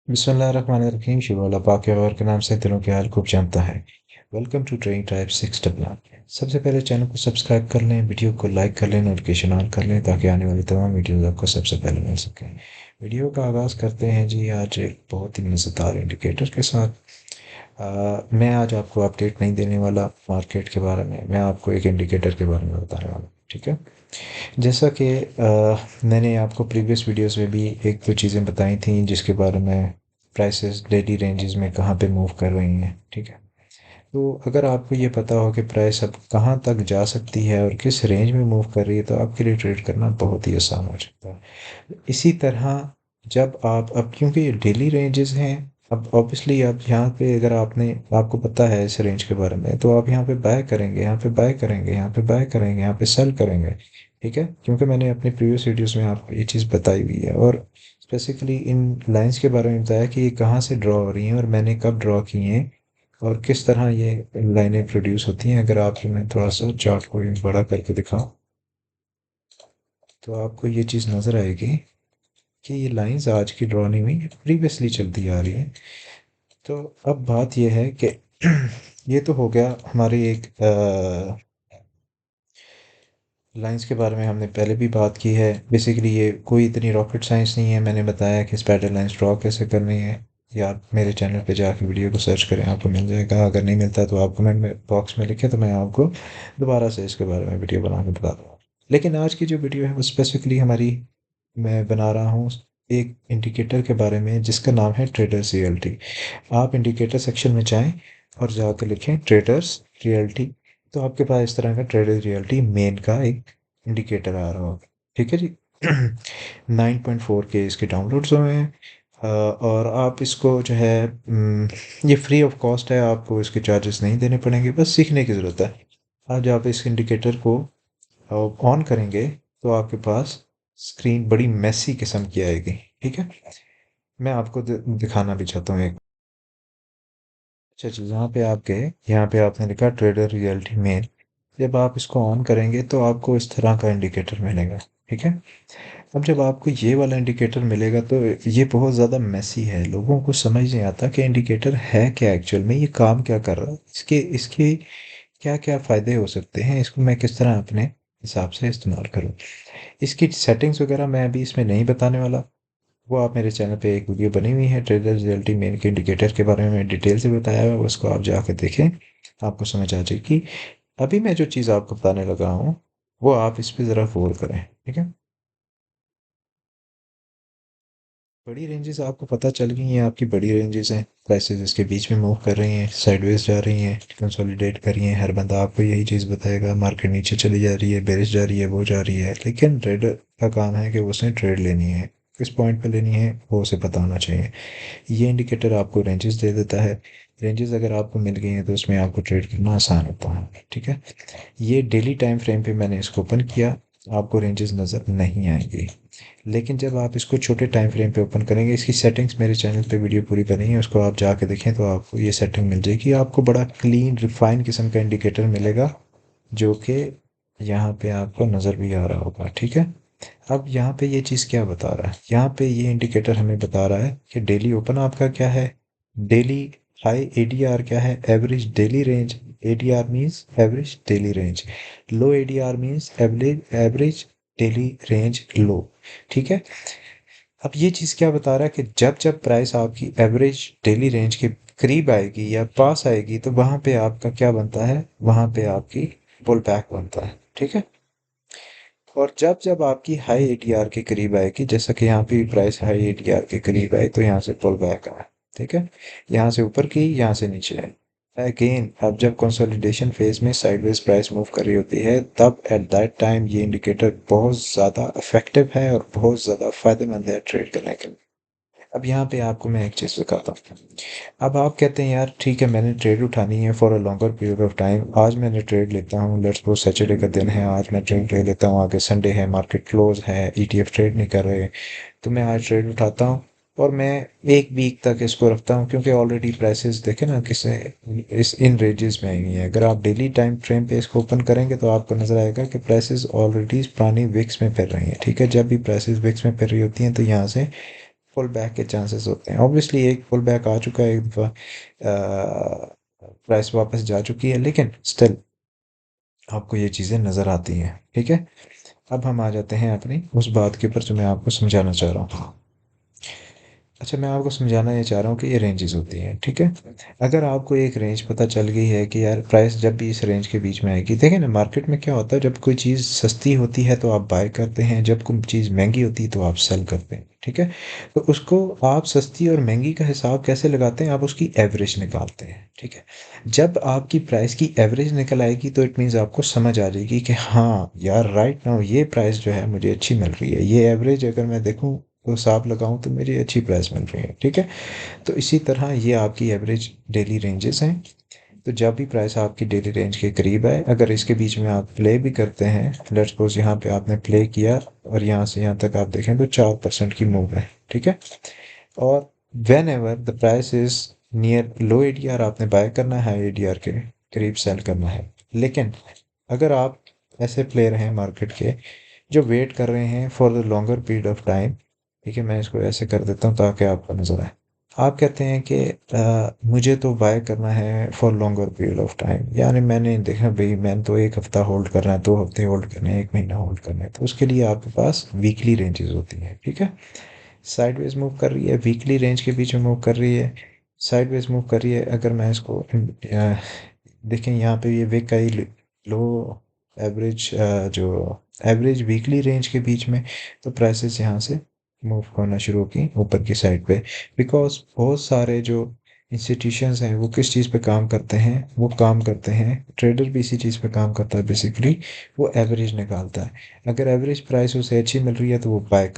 बिस्मिल्लाहिर्रहमानिर्रहीम। शिवा अल्लाह पाक के और के नाम से दिलों के हाल खूब जानता है। वेलकम टू ट्रेनिंग टाइप 6 सबसे पहले चैनल को सब्सक्राइब कर लें, वीडियो को लाइक कर लें, नोटिफिकेशन ऑन कर लें ताकि आने वाली तमाम वीडियोज़ आपको सबसे पहले मिल सकें। वीडियो का आगाज़ करते हैं जी आज एक बहुत ही मज़ेदार इंडिकेटर के साथ। मैं आज आपको अपडेट नहीं देने वाला मार्केट के बारे में, मैं आपको एक इंडिकेटर के बारे में बताने वाला हूँ। ठीक है। जैसा कि मैंने आपको प्रीवियस वीडियोस में भी एक दो चीज़ें बताई थी जिसके बारे में प्राइसेस डेली रेंजेस में कहाँ पे मूव कर रही हैं। ठीक है। तो अगर आपको ये पता हो कि प्राइस अब कहाँ तक जा सकती है और किस रेंज में मूव कर रही है तो आपके लिए ट्रेड करना बहुत ही आसान हो जाता है। इसी तरह जब आप अब क्योंकि ये डेली रेंजेस हैं, अब ऑब्वियसली आप यहाँ पे अगर आपको पता है इस रेंज के बारे में तो आप यहाँ पे बाय करेंगे, यहाँ पे बाय करेंगे, यहाँ पे बाय करेंगे, यहाँ पे सेल करेंगे। ठीक है, क्योंकि मैंने अपने प्रीवियस वीडियोस में आपको ये चीज़ बताई हुई है और स्पेसिफिकली इन लाइंस के बारे में बताया कि ये कहाँ से ड्रॉ हो रही हैं और मैंने कब ड्रॉ की हैं और किस तरह ये लाइनें प्रोड्यूस होती हैं। अगर आप मैं थोड़ा सा चार्ट को बड़ा करके दिखाऊं तो आपको ये चीज़ नज़र आएगी कि ये लाइंस आज की ड्रॉ नहीं हुई, प्रीवियसली चलती आ रही है। तो अब बात यह है कि ये तो हो गया हमारी एक लाइंस के बारे में हमने पहले भी बात की है। बेसिकली ये कोई इतनी रॉकेट साइंस नहीं है, मैंने बताया कि स्पैडर लाइंस ड्रॉ कैसे करनी है। या आप मेरे चैनल पे जाके वीडियो को सर्च करें, आपको मिल जाएगा। अगर नहीं मिलता तो आप कमेंट में बॉक्स में लिखें तो मैं आपको दोबारा से इसके बारे में वीडियो बना के बता दूँगा। लेकिन आज की जो वीडियो है वो स्पेसिफिकली हमारी मैं बना रहा हूँ एक इंडिकेटर के बारे में जिसका नाम है ट्रेडर्स रियल्टी। आप इंडिकेटर सेक्शन में जाएं और जाकर लिखें ट्रेडर्स रियल्टी, तो आपके पास इस तरह का ट्रेडर्स रियल्टी मेन का एक इंडिकेटर आ रहा होगा। ठीक है जी। 9.4 के इसके डाउनलोड्स हुए हैं। और आप इसको जो है ये फ्री ऑफ कॉस्ट है, आपको इसके चार्जेस नहीं देने पड़ेंगे, बस सीखने की ज़रूरत है। आज आप इस इंडिकेटर को ऑन करेंगे तो आपके पास स्क्रीन बड़ी मैसी किस्म की आएगी। ठीक है, मैं आपको दिखाना भी चाहता हूँ एक। अच्छा जी, यहाँ पे आप गए, यहाँ पे आपने लिखा ट्रेडर रियल्टी मेन। जब आप इसको ऑन करेंगे तो आपको इस तरह का इंडिकेटर मिलेगा। ठीक है। अब जब आपको ये वाला इंडिकेटर मिलेगा तो ये बहुत ज़्यादा मेसी है, लोगों को समझ नहीं आता कि इंडिकेटर है क्या, एक्चुअल में ये काम क्या कर रहा है, इसके इसके क्या क्या फ़ायदे हो सकते हैं, इसको मैं किस तरह अपने हिसाब से इस्तेमाल करूँ। इसकी सेटिंग्स वगैरह मैं अभी इसमें नहीं बताने वाला। वो आप मेरे चैनल पे एक वीडियो बनी हुई है ट्रेडर रियल्टी मेन के इंडिकेटर के बारे में डिटेल से बताया हुआ है, उसको आप जाकर देखें, आपको समझ आ जाएगी। अभी मैं जो चीज़ आपको बताने लगा हूँ वो आप इस पे ज़रा गौर करें। ठीक है। बड़ी रेंजेस आपको पता चल गई हैं, आपकी बड़ी रेंजेस हैं, प्राइसेस इसके बीच में मूव कर रही हैं, साइडवेज जा रही हैं, कंसोलिडेट कर रही हैं। हर बंदा आपको यही चीज़ बताएगा, मार्केट नीचे चली जा रही है, बेरिश जा रही है, वो जा रही है। लेकिन ट्रेडर का काम है कि उसने ट्रेड लेनी है, किस पॉइंट पे लेनी है वो उसे पता होना चाहिए। ये इंडिकेटर आपको रेंजेस दे देता है। रेंजेस अगर आपको मिल गई हैं तो उसमें आपको ट्रेड करना आसान होता है। ठीक है। ये डेली टाइम फ्रेम पे मैंने इसको ओपन किया, आपको रेंजेस नज़र नहीं आएंगी। लेकिन जब आप इसको छोटे टाइम फ्रेम पे ओपन करेंगे, इसकी सेटिंग्स मेरे चैनल पे वीडियो पूरी बनी है, उसको आप जाके देखें तो आपको ये सेटिंग मिल जाएगी। आपको बड़ा क्लीन रिफाइन किस्म का इंडिकेटर मिलेगा जो कि यहाँ पे आपको नज़र भी आ रहा होगा। ठीक है। अब यहाँ पे ये चीज़ क्या बता रहा है, यहाँ पे ये इंडिकेटर हमें बता रहा है कि डेली ओपन आपका क्या है, डेली हाई एडीआर क्या है, average daily range. ADR means average daily range, low ADR means average average daily range low. ठीक है। अब ये चीज़ क्या बता रहा है कि जब जब प्राइस आपकी एवरेज डेली रेंज के करीब आएगी या पास आएगी तो वहां पे आपका क्या बनता है, वहां पे आपकी पुल बैक बनता है। ठीक है। और जब जब आपकी हाई एटीआर के करीब आएगी, जैसा कि यहाँ पे प्राइस हाई एटीआर के करीब आए तो यहाँ से पुल बैक आया। ठीक है। यहाँ से ऊपर की, यहाँ से नीचे है। अगेन अब जब कंसोलिडेशन फेज में साइडवेज प्राइस मूव कर रही होती है तब एट दैट टाइम ये इंडिकेटर बहुत ज़्यादा इफेक्टिव है और बहुत ज़्यादा फायदेमंद है ट्रेड करने के लिए। अब यहाँ पे आपको मैं एक चीज़ बताता हूँ। अब आप कहते हैं यार ठीक है, मैंने ट्रेड उठानी है for a longer period of time, आज मैंने ट्रेड लेता हूँ, लेट्स सपोज सैटरडे का दिन है, आज मैं ट्रेड ले लेता हूँ, आगे संडे है, मार्केट क्लोज है, ईटीएफ ट्रेड नहीं कर रहे, तो मैं आज ट्रेड उठाता हूँ और मैं एक वीक तक इसको रखता हूँ क्योंकि ऑलरेडी प्राइसेस देखे ना किसे इस इन रेंजेस में आई हुई है। अगर आप डेली टाइम फ्रेम पे इसको ओपन करेंगे तो आपको नजर आएगा कि प्राइसेस ऑलरेडी पुरानी विक्स में फिर रही हैं। ठीक है। जब भी प्राइसेस विक्स में फिर रही होती हैं तो यहाँ से पुल बैक के चांसेस होते हैं। ऑब्वियसली एक पुल बैक आ चुका है, एक दफ़ा प्राइस वापस जा चुकी है, लेकिन स्टिल आपको ये चीज़ें नज़र आती हैं, ठीक है। अब हम आ जाते हैं अपनी उस बात के ऊपर जो मैं आपको समझाना चाह रहा हूँ। अच्छा, मैं आपको समझाना ये चाह रहा हूँ कि ये रेंजेस होती हैं, ठीक है। अगर आपको एक रेंज पता चल गई है कि यार प्राइस जब भी इस रेंज के बीच में आएगी, देखें ना मार्केट में क्या होता है, जब कोई चीज़ सस्ती होती है तो आप बाय करते हैं, जब कोई चीज़ महंगी होती है तो आप सेल करते हैं, ठीक है। तो उसको आप सस्ती और महंगी का हिसाब कैसे लगाते हैं, आप उसकी एवरेज निकालते हैं, ठीक है। जब आपकी प्राइस की एवरेज निकल आएगी तो इट मीन्स आपको समझ आ जाएगी कि हाँ यार, राइट नाउ ये प्राइस जो है मुझे अच्छी मिल रही है, ये एवरेज अगर मैं देखूँ तो हिसाब लगाऊं तो मेरी अच्छी प्राइस मिल रही है, ठीक है। तो इसी तरह ये आपकी एवरेज डेली रेंजेस हैं। तो जब भी प्राइस आपकी डेली रेंज के करीब है, अगर इसके बीच में आप प्ले भी करते हैं, लेट्स सपोज यहाँ पे आपने प्ले किया और यहाँ से यहाँ तक आप देखें तो 4% की मूव है, ठीक है। और when ever the price is near low ADR आपने बाय करना है, एडीआर के करीब सेल करना है। लेकिन अगर आप ऐसे प्लेयर हैं मार्केट के जो वेट कर रहे हैं for the longer period of time, ठीक है, मैं इसको ऐसे कर देता हूँ ताकि आपको नजर आए। आप कहते हैं कि मुझे तो बाय करना है for longer period of time, यानी मैंने देखा भाई मैंने तो एक हफ्ता होल्ड करना है, 2 हफ्ते होल्ड करने हैं, 1 महीना होल्ड करना है, तो उसके लिए आपके पास वीकली रेंजेस होती हैं, ठीक है। साइडवेज मूव कर रही है, वीकली रेंज के बीच में मूव कर रही है, साइडवेज मूव कर रही है। अगर मैं इसको देखें यहाँ पे ये विक आई लो एवरेज, जो एवरेज वीकली रेंज के बीच में, तो प्राइसेस यहाँ से मूव होना शुरू की ऊपर की साइड पे। बिकॉज बहुत सारे जो इंस्टीट्यूशंस हैं वो किस चीज़ पे काम करते हैं, वो काम करते हैं, ट्रेडर भी इसी चीज़ पे काम करता है बेसिकली, वो एवरेज निकालता है। अगर एवरेज प्राइस उसे अच्छी मिल रही है तो वो बाय